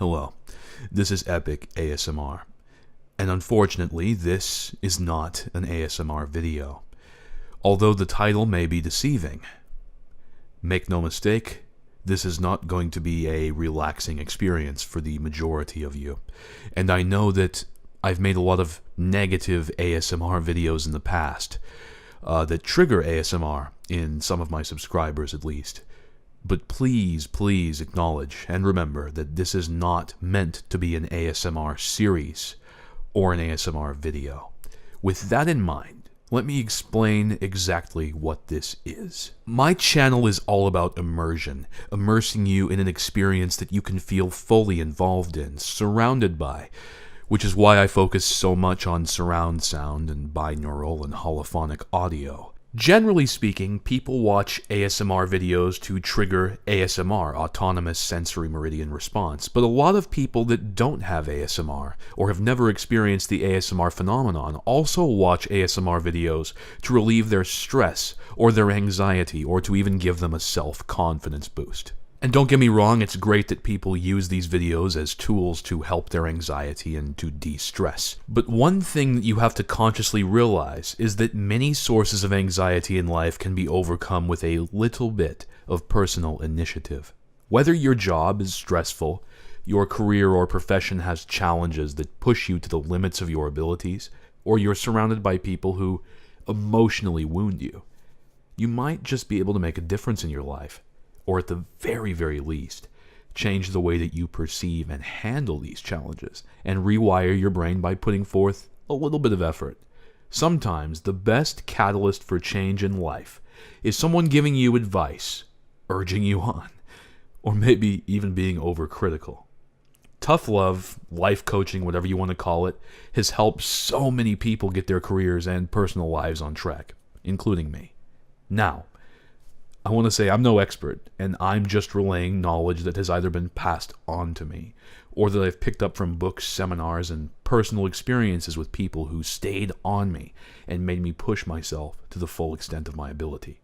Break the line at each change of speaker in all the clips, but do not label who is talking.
Hello, this is Epic ASMR, and unfortunately this is not an ASMR video, although the title may be deceiving. Make no mistake, this is not going to be a relaxing experience for the majority of you, and I know that I've made a lot of negative ASMR videos in the past that trigger ASMR in some of my subscribers at least. But please acknowledge and remember that this is not meant to be an ASMR series or an ASMR video. With that in mind, let me explain exactly what this is. My channel is all about immersion, immersing you in an experience that you can feel fully involved in, surrounded by, which is why I focus so much on surround sound and binaural and holophonic audio. Generally speaking, people watch ASMR videos to trigger ASMR, autonomous sensory meridian response, but a lot of people that don't have ASMR or have never experienced the ASMR phenomenon also watch ASMR videos to relieve their stress or their anxiety or to even give them a self-confidence boost. And don't get me wrong, it's great that people use these videos as tools to help their anxiety and to de-stress. But one thing that you have to consciously realize is that many sources of anxiety in life can be overcome with a little bit of personal initiative. Whether your job is stressful, your career or profession has challenges that push you to the limits of your abilities, or you're surrounded by people who emotionally wound you, you might just be able to make a difference in your life. Or at the very least, change the way that you perceive and handle these challenges, and rewire your brain by putting forth a little bit of effort. Sometimes the best catalyst for change in life is someone giving you advice, urging you on, or maybe even being overcritical. Tough love, life coaching, whatever you want to call it, has helped so many people get their careers and personal lives on track, including me. Now, I want to say I'm no expert, and I'm just relaying knowledge that has either been passed on to me, or that I've picked up from books, seminars, and personal experiences with people who stayed on me and made me push myself to the full extent of my ability.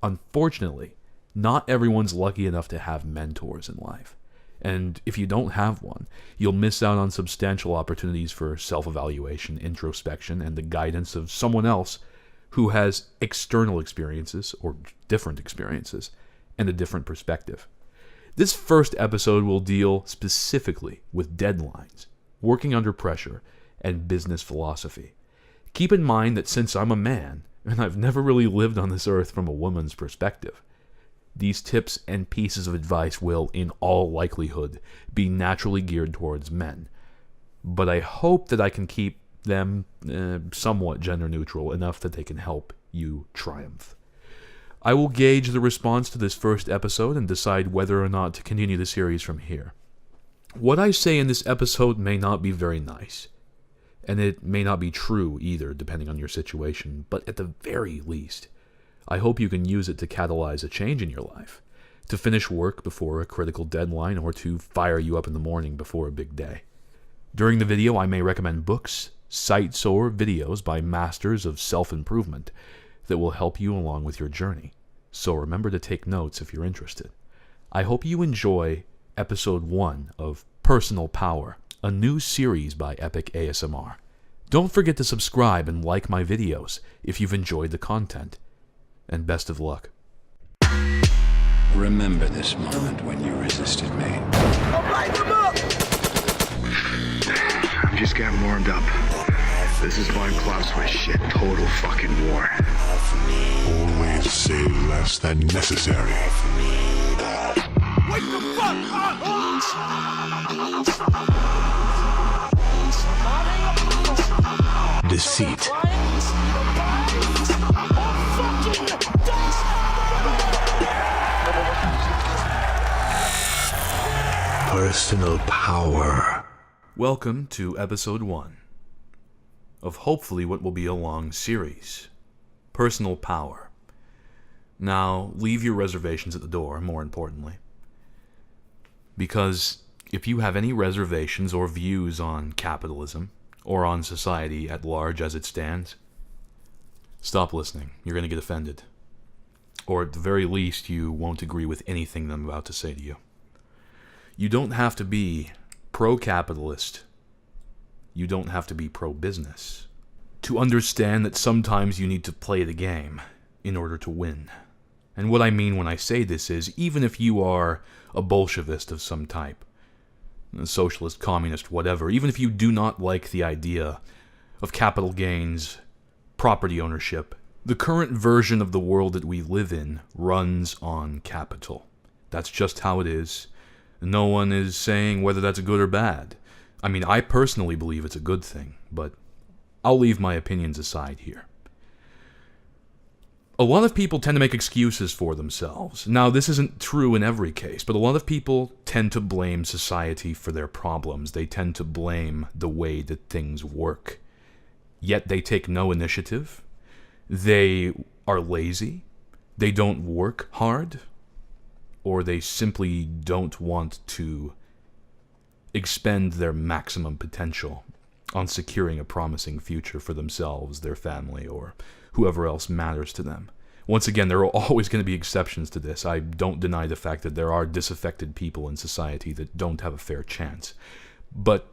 Unfortunately, not everyone's lucky enough to have mentors in life, and if you don't have one, you'll miss out on substantial opportunities for self-evaluation, introspection, and the guidance of someone else who has external experiences, or different experiences, and a different perspective. This first episode will deal specifically with deadlines, working under pressure, and business philosophy. Keep in mind that since I'm a man, and I've never really lived on this earth from a woman's perspective, these tips and pieces of advice will, in all likelihood, be naturally geared towards men. But I hope that I can keep them somewhat gender neutral enough that they can help you triumph. I will gauge the response to this first episode and decide whether or not to continue the series from here. What I say in this episode may not be very nice, and it may not be true either, depending on your situation, but at the very least, I hope you can use it to catalyze a change in your life, to finish work before a critical deadline, or to fire you up in the morning before a big day. During the video, I may recommend books, sites, or videos by masters of self-improvement that will help you along with your journey. So remember to take notes if you're interested. I hope you enjoy episode 1 of Personal Power, a new series by Epic ASMR. Don't forget to subscribe and like my videos if you've enjoyed the content. And best of luck.
Remember this moment when you resisted me.
I'm just getting warmed up. This is why Klaus shit. Total fucking war.
Always say less than necessary.
Wake the fuck up!
Deceit. Personal power.
Welcome to episode 1 of hopefully what will be a long series, Personal Power. Now, leave your reservations at the door, more importantly. Because if you have any reservations or views on capitalism, or on society at large as it stands, stop listening. You're going to get offended. Or at the very least, you won't agree with anything that I'm about to say to you. You don't have to be pro-capitalist, you don't have to be pro-business. To understand that sometimes you need to play the game in order to win. And what I mean when I say this is, even if you are a Bolshevist of some type, a socialist, communist, whatever, even if you do not like the idea of capital gains, property ownership, the current version of the world that we live in runs on capital. That's just how it is. No one is saying whether that's good or bad. I mean, I personally believe it's a good thing, but I'll leave my opinions aside here. A lot of people tend to make excuses for themselves. Now, this isn't true in every case, but a lot of people tend to blame society for their problems. They tend to blame the way that things work. Yet they take no initiative. They are lazy. They don't work hard. Or they simply don't want to expend their maximum potential on securing a promising future for themselves, their family, or whoever else matters to them. Once again, there are always going to be exceptions to this. I don't deny the fact that there are disaffected people in society that don't have a fair chance. But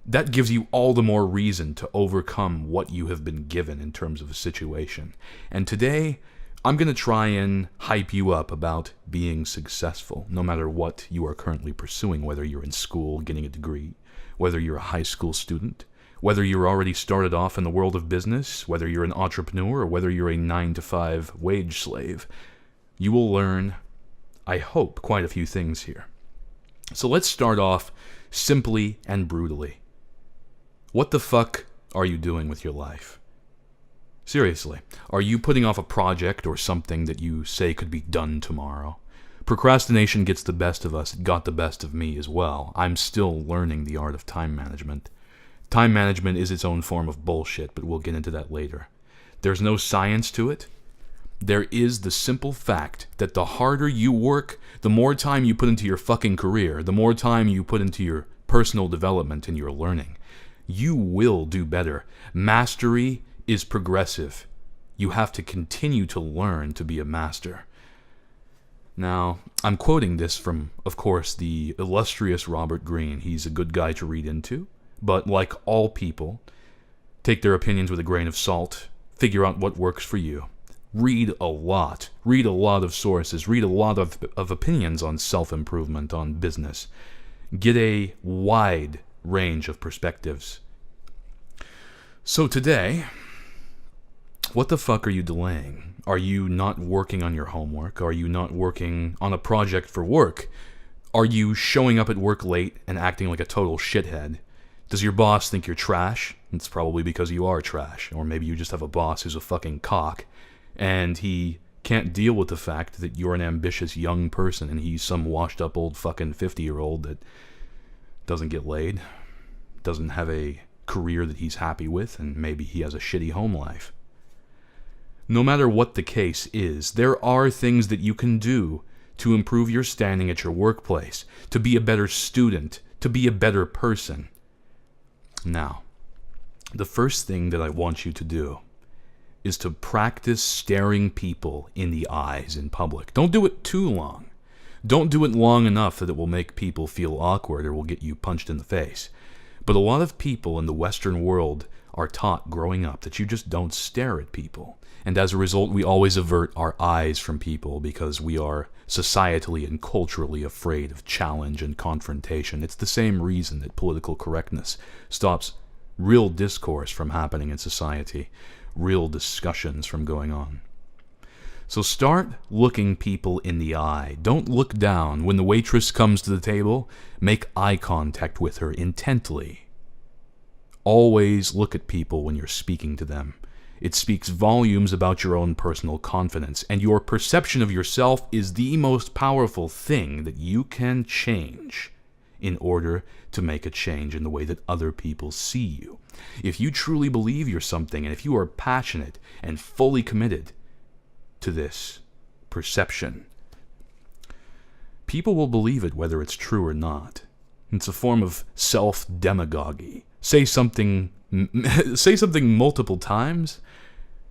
that gives you all the more reason to overcome what you have been given in terms of a situation. And today, I'm going to try and hype you up about being successful, no matter what you are currently pursuing, whether you're in school getting a degree, whether you're a high school student, whether you're already started off in the world of business, whether you're an entrepreneur, or whether you're a 9-to-5 wage slave. You will learn, I hope, quite a few things here. So let's start off simply and brutally. What the fuck are you doing with your life? Seriously, are you putting off a project or something that you say could be done tomorrow? Procrastination gets the best of us. It got the best of me as well. I'm still learning the art of time management. Time management is its own form of bullshit, but we'll get into that later. There's no science to it. There is the simple fact that the harder you work, the more time you put into your fucking career, the more time you put into your personal development and your learning, you will do better. Mastery is progressive. You have to continue to learn to be a master. Now, I'm quoting this from, of course, the illustrious Robert Greene. He's a good guy to read into. But like all people, take their opinions with a grain of salt, figure out what works for you. Read a lot of sources, read a lot of opinions on self-improvement, on business. Get a wide range of perspectives. So today, what the fuck are you delaying? Are you not working on your homework? Are you not working on a project for work? Are you showing up at work late and acting like a total shithead? Does your boss think you're trash? It's probably because you are trash. Or maybe you just have a boss who's a fucking cock, and he can't deal with the fact that you're an ambitious young person and he's some washed up old fucking 50-year-old that doesn't get laid, doesn't have a career that he's happy with, and maybe he has a shitty home life. No matter what the case is, there are things that you can do to improve your standing at your workplace, to be a better student, to be a better person. Now, the first thing that I want you to do is to practice staring people in the eyes in public. Don't do it too long. Don't do it long enough that it will make people feel awkward or will get you punched in the face. But a lot of people in the Western world are taught growing up that you just don't stare at people. And as a result, we always avert our eyes from people because we are societally and culturally afraid of challenge and confrontation. It's the same reason that political correctness stops real discourse from happening in society, real discussions from going on. So start looking people in the eye. Don't look down. When the waitress comes to the table, make eye contact with her intently. Always look at people when you're speaking to them. It speaks volumes about your own personal confidence, and your perception of yourself is the most powerful thing that you can change in order to make a change in the way that other people see you. If you truly believe you're something, and if you are passionate and fully committed to this perception, people will believe it whether it's true or not. It's a form of self-demagogy. Say something multiple times,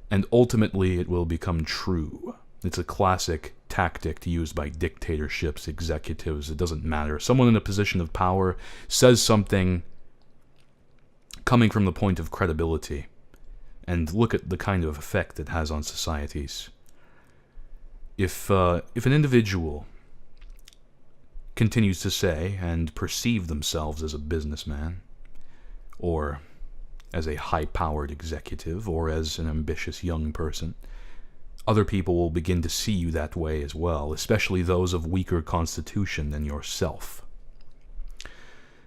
and ultimately it will become true. It's a classic tactic used by dictatorships, executives, it doesn't matter. Someone in a position of power says something coming from the point of credibility, and look at the kind of effect it has on societies. If an individual continues to say and perceive themselves as a businessman, or as a high-powered executive, or as an ambitious young person, other people will begin to see you that way as well, especially those of weaker constitution than yourself.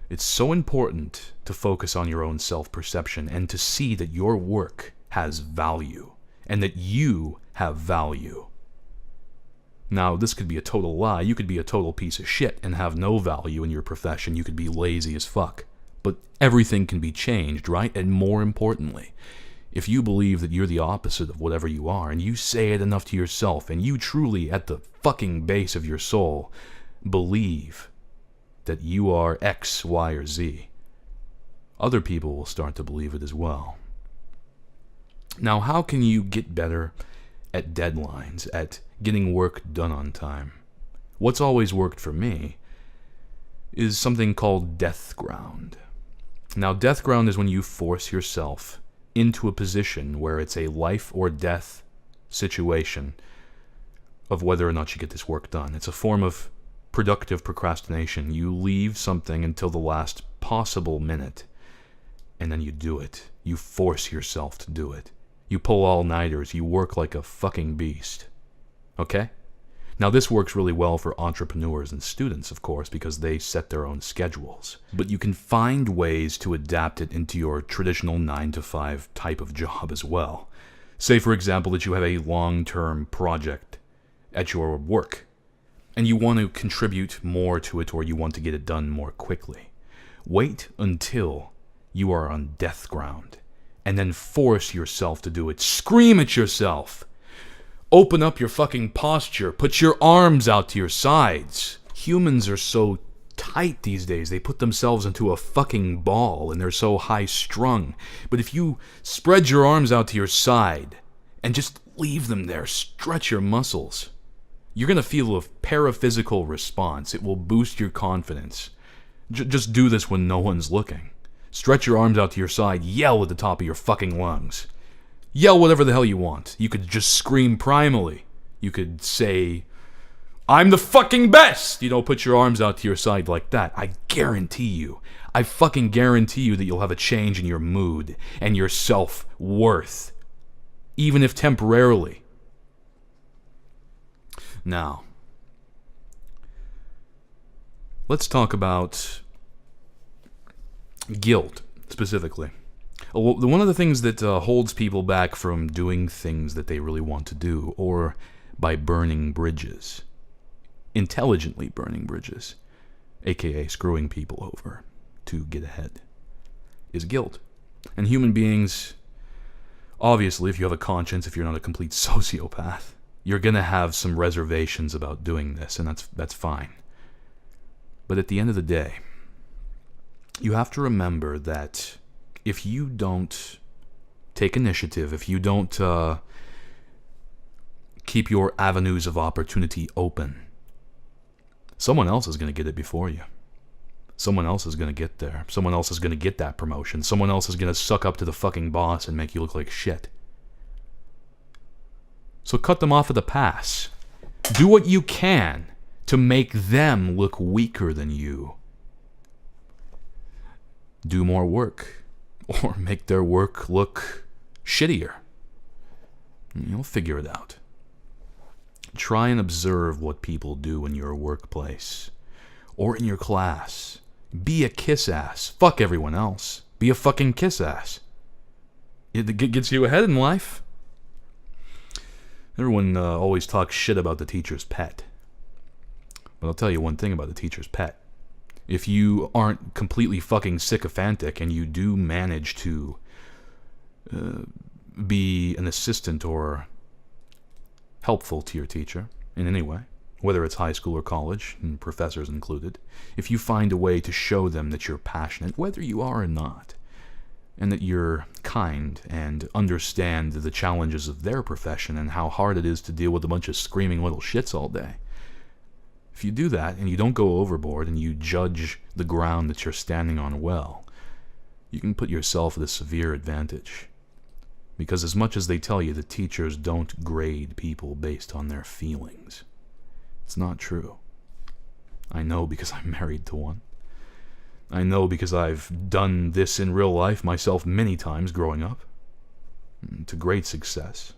It's so important to focus on your own self-perception and to see that your work has value, and that you have value. Now, this could be a total lie. You could be a total piece of shit and have no value in your profession. You could be lazy as fuck. But everything can be changed, right? And more importantly, if you believe that you're the opposite of whatever you are, and you say it enough to yourself, and you truly, at the fucking base of your soul, believe that you are X, Y, or Z, other people will start to believe it as well. Now, how can you get better at deadlines, at getting work done on time? What's always worked for me is something called death ground. Now, death ground is when you force yourself into a position where it's a life or death situation of whether or not you get this work done. It's a form of productive procrastination. You leave something until the last possible minute, and then you do it. You force yourself to do it. You pull all-nighters. You work like a fucking beast. Okay? Now, this works really well for entrepreneurs and students, of course, because they set their own schedules. But you can find ways to adapt it into your traditional 9-to-5 type of job as well. Say, for example, that you have a long-term project at your work, and you want to contribute more to it, or you want to get it done more quickly. Wait until you are on death ground, and then force yourself to do it. Scream at yourself. Open up your fucking posture. Put your arms out to your sides. Humans are so tight these days. They put themselves into a fucking ball, and they're so high-strung. But if you spread your arms out to your side and just leave them there, stretch your muscles, you're going to feel a paraphysical response. It will boost your confidence. Just do this when no one's looking. Stretch your arms out to your side. Yell at the top of your fucking lungs. Yell whatever the hell you want. You could just scream primally. You could say, I'm the fucking best! Put your arms out to your side like that. I fucking guarantee you that you'll have a change in your mood and your self-worth. Even if temporarily. Now, let's talk about guilt, specifically. One of the things that holds people back from doing things that they really want to do, or by burning bridges, intelligently burning bridges, aka screwing people over to get ahead, is guilt. And human beings, obviously, if you have a conscience, if you're not a complete sociopath, you're going to have some reservations about doing this, and that's fine. But at the end of the day, you have to remember that if you don't take initiative, if you don't keep your avenues of opportunity open, someone else is going to get it before you. Someone else is going to get there. Someone else is going to get that promotion. Someone else is going to suck up to the fucking boss and make you look like shit. So cut them off at the pass. Do what you can to make them look weaker than you. Do more work, or make their work look shittier. You'll figure it out. Try and observe what people do in your workplace, or in your class. Be a kiss-ass. Fuck everyone else. Be a fucking kiss-ass. It gets you ahead in life. Everyone always talks shit about the teacher's pet. But I'll tell you one thing about the teacher's pet. If you aren't completely fucking sycophantic and you do manage to be an assistant or helpful to your teacher in any way, whether it's high school or college, and professors included, if you find a way to show them that you're passionate, whether you are or not, and that you're kind and understand the challenges of their profession and how hard it is to deal with a bunch of screaming little shits all day. If you do that and you don't go overboard and you judge the ground that you're standing on well, you can put yourself at a severe advantage. Because as much as they tell you that teachers don't grade people based on their feelings, it's not true. I know because I'm married to one. I know because I've done this in real life myself many times growing up, to great success.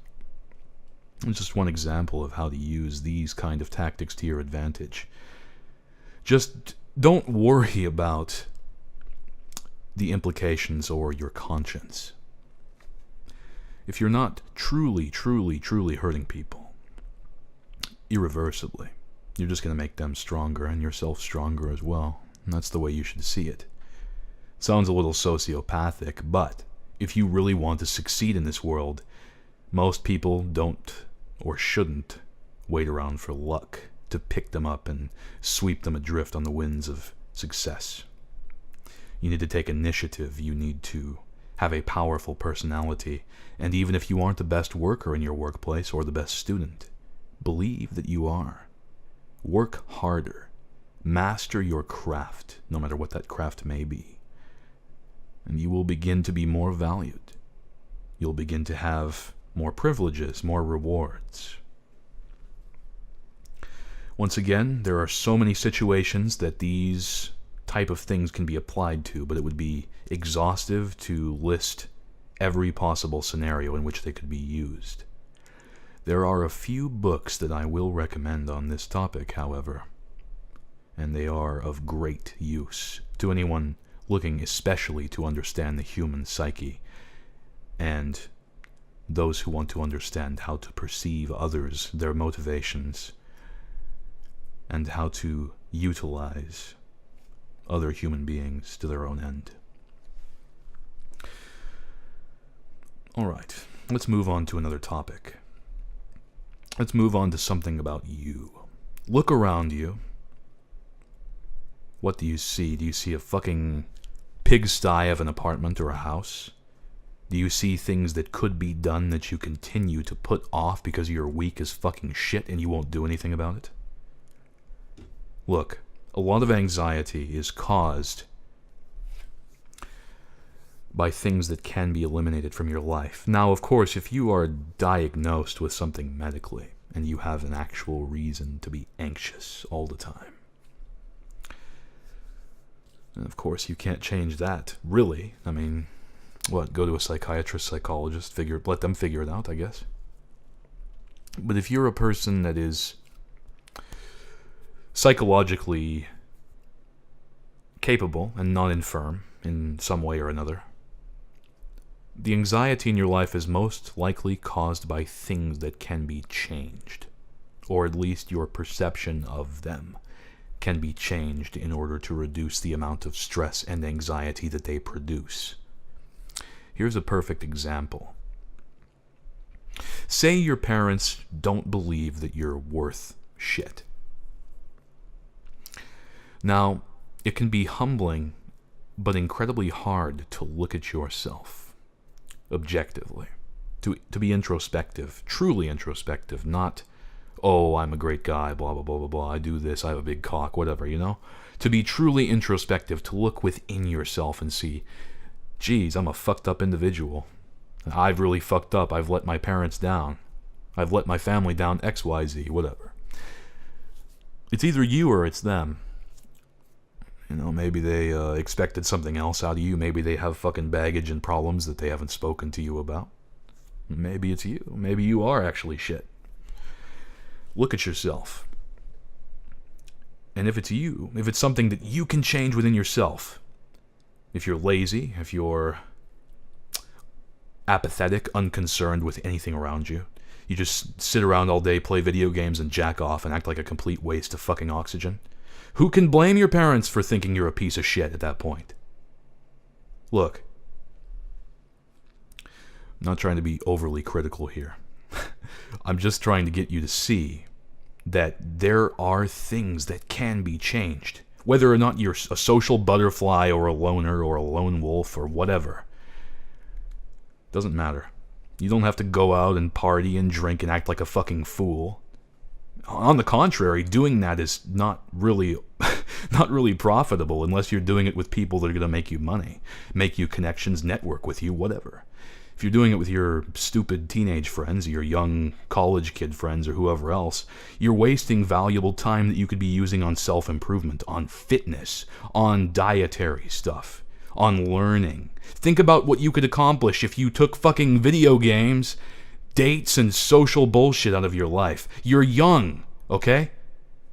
It's just one example of how to use these kind of tactics to your advantage. Just don't worry about the implications or your conscience. If you're not truly hurting people, irreversibly, you're just going to make them stronger and yourself stronger as well. And that's the way you should see it. Sounds a little sociopathic, but if you really want to succeed in this world, most people don't or shouldn't wait around for luck to pick them up and sweep them adrift on the winds of success. You need to take initiative. You need to have a powerful personality. And even if you aren't the best worker in your workplace or the best student, believe that you are. Work harder. Master your craft, no matter what that craft may be. And you will begin to be more valued. You'll begin to have more privileges, more rewards. Once again, there are so many situations that these type of things can be applied to, but it would be exhaustive to list every possible scenario in which they could be used. There are a few books that I will recommend on this topic, however, and they are of great use to anyone looking especially to understand the human psyche and those who want to understand how to perceive others, their motivations, and how to utilize other human beings to their own end. Alright, let's move on to another topic. Let's move on to something about you. Look around you. What do you see? Do you see a fucking pigsty of an apartment or a house? Do you see things that could be done that you continue to put off because you're weak as fucking shit and you won't do anything about it? Look, a lot of anxiety is caused by things that can be eliminated from your life. Now, of course, if you are diagnosed with something medically and you have an actual reason to be anxious all the time, and of course, you can't change that, really. I mean, what, go to a psychiatrist, psychologist, let them figure it out, I guess. But if you're a person that is psychologically capable and not infirm in some way or another, the anxiety in your life is most likely caused by things that can be changed, or at least your perception of them can be changed in order to reduce the amount of stress and anxiety that they produce. Here's a perfect example. Say your parents don't believe that you're worth shit. Now, it can be humbling, but incredibly hard to look at yourself objectively, to be introspective, truly introspective, not, oh, I'm a great guy, blah, blah, blah, blah, blah, I do this, I have a big cock, whatever, you know? To be truly introspective, to look within yourself and see, geez, I'm a fucked up individual. I've really fucked up. I've let my parents down. I've let my family down, XYZ, whatever. It's either you or it's them. You know, maybe they expected something else out of you. Maybe they have fucking baggage and problems that they haven't spoken to you about. Maybe it's you. Maybe you are actually shit. Look at yourself. And if it's you, if it's something that you can change within yourself, if you're lazy, if you're apathetic, unconcerned with anything around you, you just sit around all day, play video games, and jack off and act like a complete waste of fucking oxygen, who can blame your parents for thinking you're a piece of shit at that point? Look, I'm not trying to be overly critical here. I'm just trying to get you to see that there are things that can be changed. Whether or not you're a social butterfly or a loner or a lone wolf or whatever, Doesn't matter. You don't have to go out and party and drink and act like a fucking fool. On the contrary, doing that is not really profitable unless you're doing it with people that are going to make you money, make you connections, network with you, whatever. If you're doing it with your stupid teenage friends, your young college kid friends, or whoever else, you're wasting valuable time that you could be using on self-improvement, on fitness, on dietary stuff, on learning. Think about what you could accomplish if you took fucking video games, dates, and social bullshit out of your life. You're young, okay?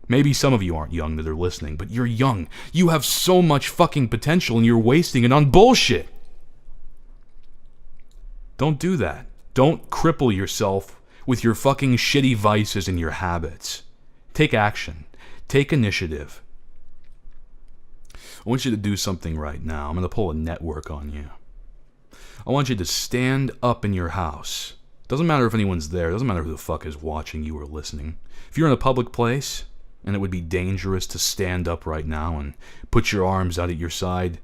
Maybe some of you aren't young that are listening, but you're young. You have so much fucking potential and you're wasting it on bullshit. Don't do that. Don't cripple yourself with your fucking shitty vices and your habits. Take action. Take initiative. I want you to do something right now. I'm going to pull a network on you. I want you to stand up in your house. Doesn't matter if anyone's there. Doesn't matter who the fuck is watching you or listening. If you're in a public place and it would be dangerous to stand up right now and put your arms out at your side,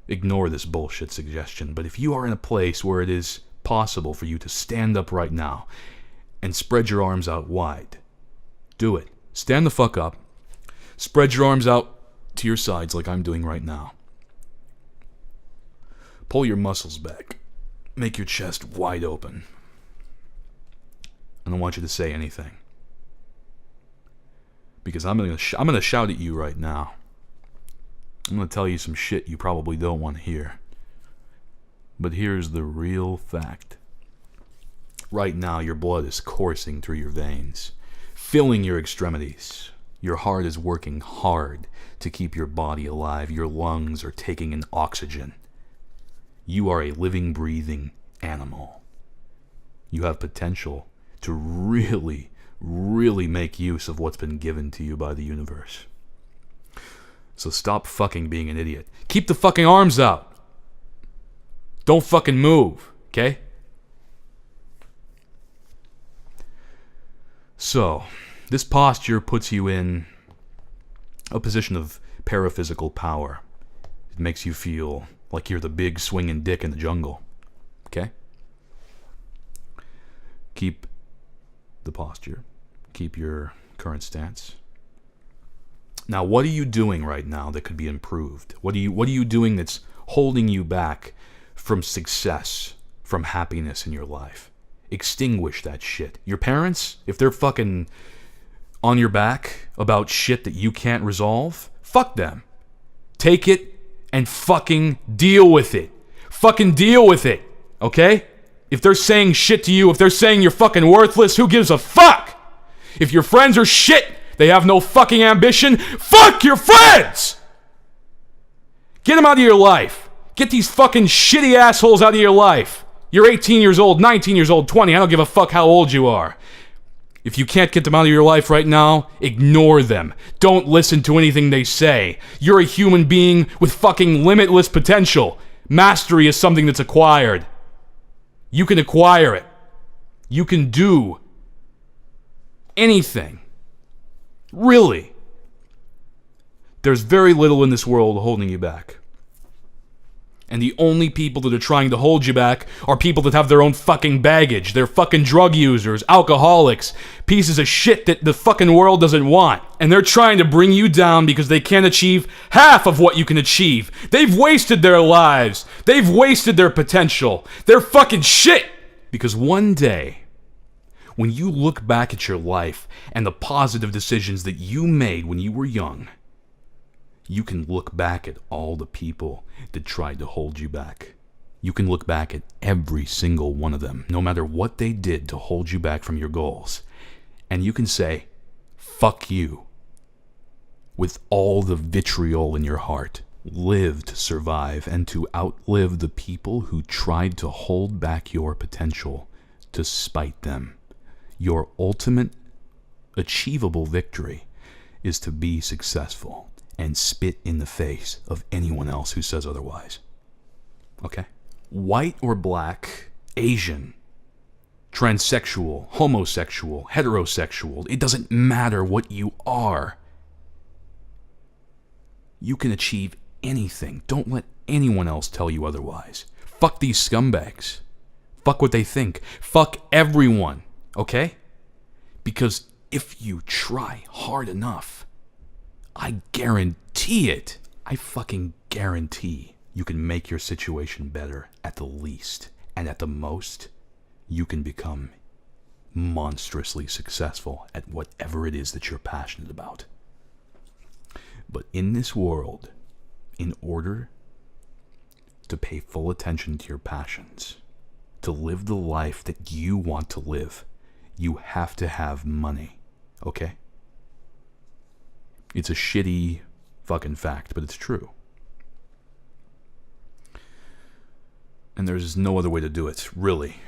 ignore this bullshit suggestion. But if you are in a place where it is possible for you to stand up right now and spread your arms out wide, do it. Stand the fuck up. Spread your arms out to your sides like I'm doing right now. Pull your muscles back. Make your chest wide open. I don't want you to say anything. Because I'm gonna shout at you right now. I'm gonna tell you some shit you probably don't want to hear. But here's the real fact. Right now, your blood is coursing through your veins, filling your extremities. Your heart is working hard to keep your body alive. Your lungs are taking in oxygen. You are a living, breathing animal. You have potential to really, really make use of what's been given to you by the universe. So stop fucking being an idiot. Keep the fucking arms out. Don't fucking move, okay? So, this posture puts you in a position of paraphysical power. It makes you feel like you're the big swinging dick in the jungle, okay? Keep the posture. Keep your current stance. Now, what are you doing right now that could be improved? What are you doing that's holding you back from success, from happiness in your life? Extinguish that shit. Your parents, if they're fucking on your back about shit that you can't resolve, fuck them. Take it and fucking deal with it. Fucking deal with it, okay? If they're saying shit to you, if they're saying you're fucking worthless, who gives a fuck? If your friends are shit, they have no fucking ambition, fuck your friends! Get them out of your life. Get these fucking shitty assholes out of your life. You're 18 years old, 19 years old, 20. I don't give a fuck how old you are. If you can't get them out of your life right now, ignore them. Don't listen to anything they say. You're a human being with fucking limitless potential. Mastery is something that's acquired. You can acquire it. You can do anything. Really. There's very little in this world holding you back. And the only people that are trying to hold you back are people that have their own fucking baggage. They're fucking drug users, alcoholics, pieces of shit that the fucking world doesn't want. And they're trying to bring you down because they can't achieve half of what you can achieve. They've wasted their lives. They've wasted their potential. They're fucking shit. Because one day, when you look back at your life and the positive decisions that you made when you were young, you can look back at all the people that tried to hold you back. You can look back at every single one of them, no matter what they did to hold you back from your goals. And you can say, fuck you, with all the vitriol in your heart. Live to survive and to outlive the people who tried to hold back your potential to spite them. Your ultimate achievable victory is to be successful and spit in the face of anyone else who says otherwise. Okay? White or black, Asian, transsexual, homosexual, heterosexual, it doesn't matter what you are. You can achieve anything. Don't let anyone else tell you otherwise. Fuck these scumbags. Fuck what they think. Fuck everyone. Okay? Because if you try hard enough, I guarantee it. I fucking guarantee you can make your situation better at the least. And at the most, you can become monstrously successful at whatever it is that you're passionate about. But in this world, in order to pay full attention to your passions, to live the life that you want to live, you have to have money, okay? It's a shitty fucking fact, but it's true. And there's no other way to do it, really.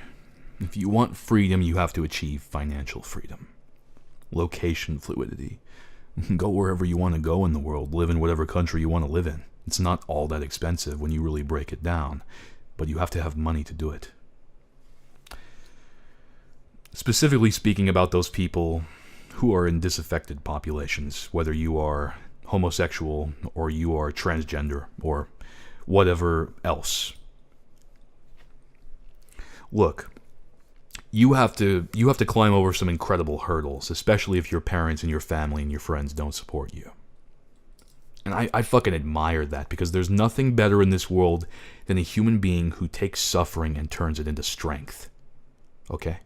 If you want freedom, you have to achieve financial freedom. Location fluidity. Go wherever you want to go in the world. Live in whatever country you want to live in. It's not all that expensive when you really break it down, but you have to have money to do it. Specifically speaking about those people who are in disaffected populations, whether you are homosexual or you are transgender or whatever else. Look, you have to climb over some incredible hurdles, especially if your parents and your family and your friends don't support you. And I fucking admire that, because there's nothing better in this world than a human being who takes suffering and turns it into strength. Okay?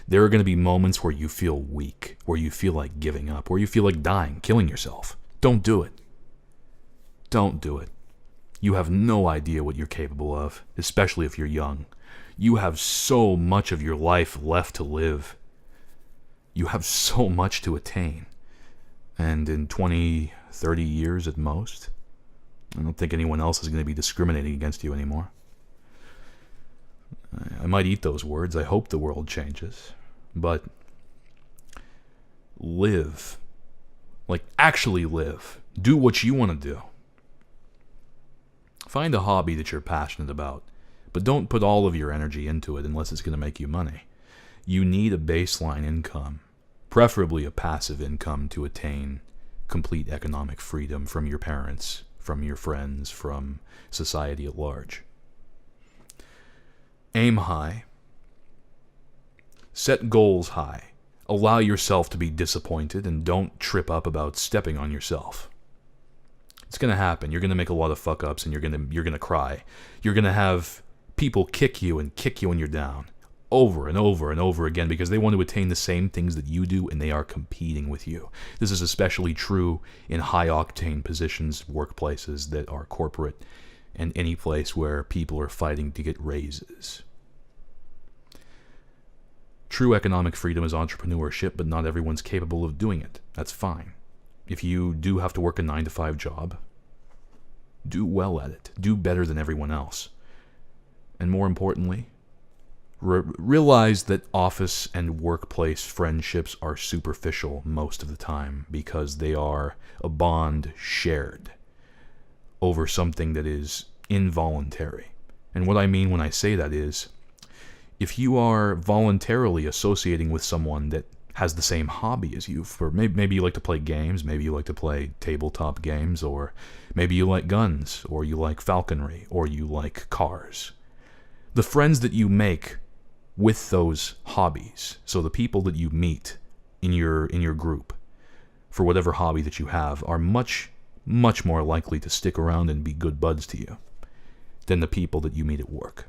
There are going to be moments where you feel weak, where you feel like giving up, where you feel like dying, killing yourself. Don't do it. Don't do it. You have no idea what you're capable of, especially if you're young. You have so much of your life left to live. You have so much to attain. And in 20, 30 years at most, I don't think anyone else is going to be discriminating against you anymore. I might eat those words. I hope the world changes. But live. Like, actually live. Do what you want to do. Find a hobby that you're passionate about. But don't put all of your energy into it unless it's going to make you money. You need a baseline income, preferably a passive income, to attain complete economic freedom from your parents, from your friends, from society at large. Aim high. Set goals high. Allow yourself to be disappointed and don't trip up about stepping on yourself. It's going to happen. You're going to make a lot of fuck-ups and you're going to cry. You're going to have people kick you when you're down over and over and over again because they want to attain the same things that you do and they are competing with you. This is especially true in high-octane positions, workplaces that are corporate, and any place where people are fighting to get raises. True economic freedom is entrepreneurship, but not everyone's capable of doing it. That's fine. If you do have to work a 9-to-5 job, do well at it. Do better than everyone else. And more importantly, realize that office and workplace friendships are superficial most of the time because they are a bond shared over something that is involuntary. And what I mean when I say that is, if you are voluntarily associating with someone that has the same hobby as you, for maybe you like to play games, maybe you like to play tabletop games, or maybe you like guns, or you like falconry, or you like cars. The friends that you make with those hobbies, so the people that you meet in your group for whatever hobby that you have, are much, much more likely to stick around and be good buds to you than the people that you meet at work.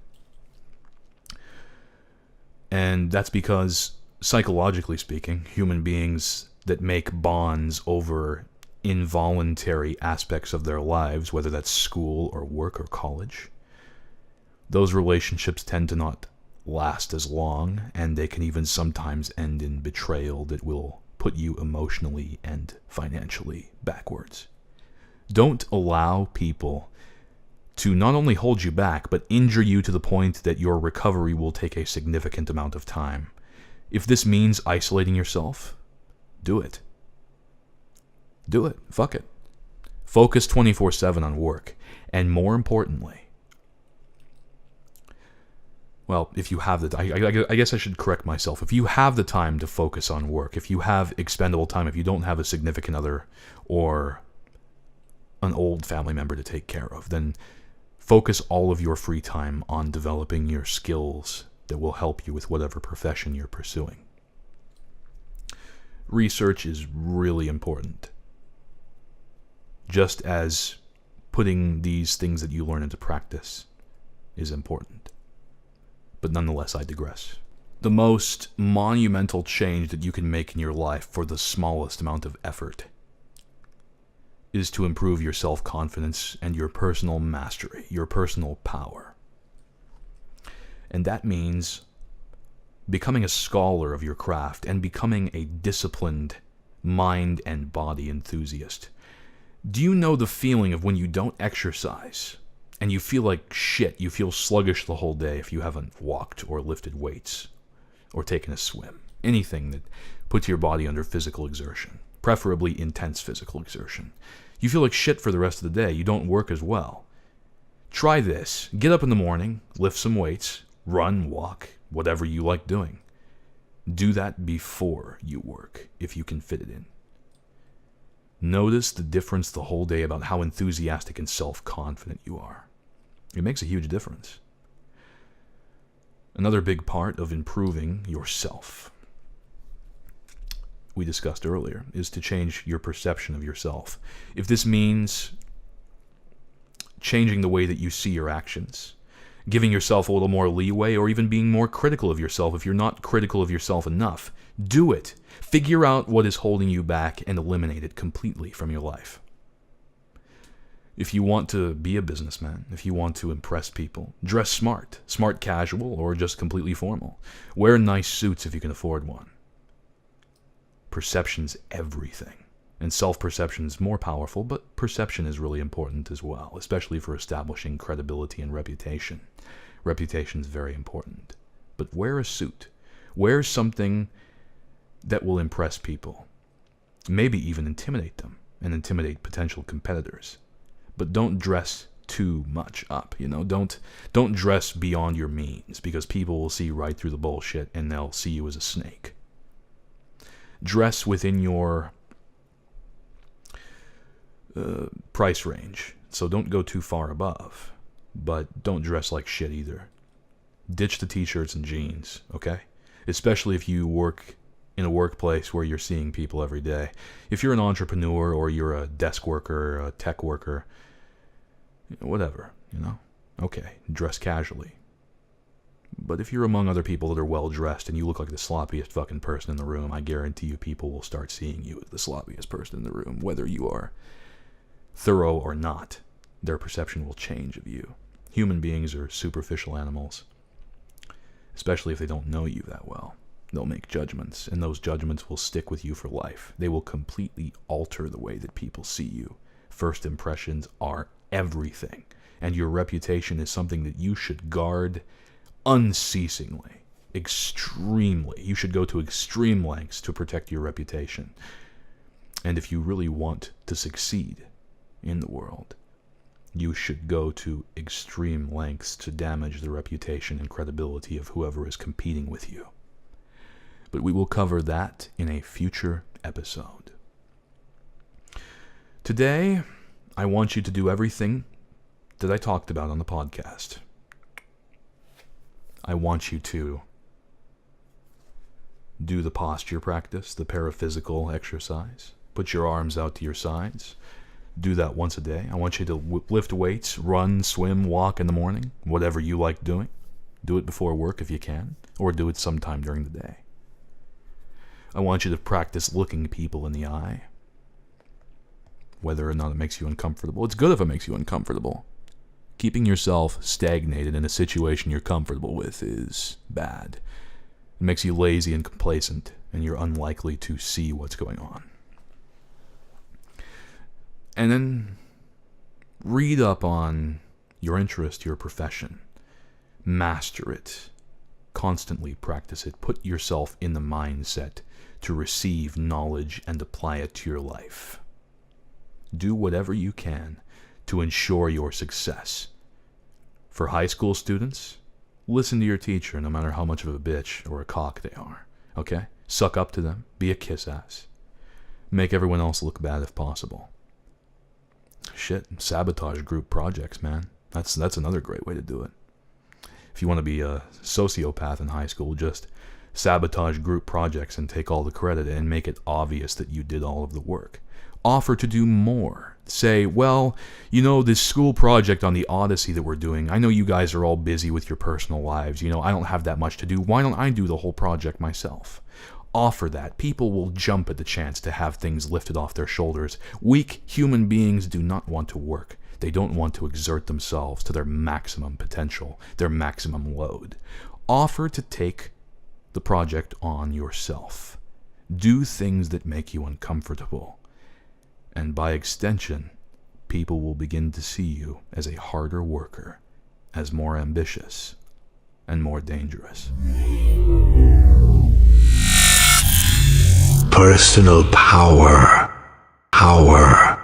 And that's because, psychologically speaking, human beings that make bonds over involuntary aspects of their lives, whether that's school or work or college, those relationships tend to not last as long, and they can even sometimes end in betrayal that will put you emotionally and financially backwards. Don't allow people to not only hold you back, but injure you to the point that your recovery will take a significant amount of time. If this means isolating yourself, do it. Do it. Fuck it. Focus 24/7 on work. And more importantly, well, if you have the... I guess I should correct myself. If you have the time to focus on work, if you have expendable time, if you don't have a significant other or an old family member to take care of, then focus all of your free time on developing your skills that will help you with whatever profession you're pursuing. Research is really important, just as putting these things that you learn into practice is important. But nonetheless, I digress. The most monumental change that you can make in your life for the smallest amount of effort is to improve your self-confidence and your personal mastery, your personal power. And that means becoming a scholar of your craft and becoming a disciplined mind and body enthusiast. Do you know the feeling of when you don't exercise and you feel like shit, you feel sluggish the whole day if you haven't walked or lifted weights or taken a swim? Anything that puts your body under physical exertion, preferably intense physical exertion. You feel like shit for the rest of the day. You don't work as well. Try this. Get up in the morning, lift some weights, run, walk, whatever you like doing. Do that before you work, if you can fit it in. Notice the difference the whole day about how enthusiastic and self-confident you are. It makes a huge difference. Another big part of improving yourself, we discussed earlier, is to change your perception of yourself. If this means changing the way that you see your actions, giving yourself a little more leeway, or even being more critical of yourself if you're not critical of yourself enough, do it. Figure out what is holding you back and eliminate it completely from your life. If you want to be a businessman, if you want to impress people, dress smart. Smart casual or just completely formal. Wear nice suits if you can afford one. Perception's everything. And self-perception's more powerful, but perception is really important as well, especially for establishing credibility and reputation. Reputation's very important. But wear a suit. Wear something that will impress people. Maybe even intimidate them and intimidate potential competitors. But don't dress too much up, Don't dress beyond your means, because people will see right through the bullshit and they'll see you as a snake. Dress within your price range, so don't go too far above, but don't dress like shit either. Ditch the t-shirts and jeans, okay? Especially if you work in a workplace where you're seeing people every day. If you're an entrepreneur or you're a desk worker, a tech worker, whatever, okay, dress casually. But if you're among other people that are well-dressed and you look like the sloppiest fucking person in the room, I guarantee you people will start seeing you as the sloppiest person in the room, whether you are thorough or not. Their perception will change of you. Human beings are superficial animals, especially if they don't know you that well. They'll make judgments, and those judgments will stick with you for life. They will completely alter the way that people see you. First impressions are everything, and your reputation is something that you should guard unceasingly, extremely. You should go to extreme lengths to protect your reputation. And if you really want to succeed in the world, you should go to extreme lengths to damage the reputation and credibility of whoever is competing with you. But we will cover that in a future episode. Today, I want you to do everything that I talked about on the podcast. I want you to do the posture practice, the paraphysical exercise. Put your arms out to your sides. Do that once a day. I want you to lift weights, run, swim, walk in the morning, whatever you like doing. Do it before work if you can, or do it sometime during the day. I want you to practice looking people in the eye, whether or not it makes you uncomfortable. It's good if it makes you uncomfortable. Keeping yourself stagnated in a situation you're comfortable with is bad. It makes you lazy and complacent, and you're unlikely to see what's going on. And then read up on your interest, your profession. Master it. Constantly practice it. Put yourself in the mindset to receive knowledge and apply it to your life. Do whatever you can to ensure your success. For high school students, listen to your teacher no matter how much of a bitch or a cock they are. Okay? Suck up to them. Be a kiss-ass. Make everyone else look bad if possible. Shit, sabotage group projects, man. That's another great way to do it. If you want to be a sociopath in high school, just sabotage group projects and take all the credit and make it obvious that you did all of the work. Offer to do more. Say, well, you know, this school project on the Odyssey that we're doing, I know you guys are all busy with your personal lives. You know, I don't have that much to do. Why don't I do the whole project myself? Offer that. People will jump at the chance to have things lifted off their shoulders. Weak human beings do not want to work. They don't want to exert themselves to their maximum potential, their maximum load. Offer to take the project on yourself. Do things that make you uncomfortable. And by extension, people will begin to see you as a harder worker, as more ambitious, and more dangerous.
Personal power. Power.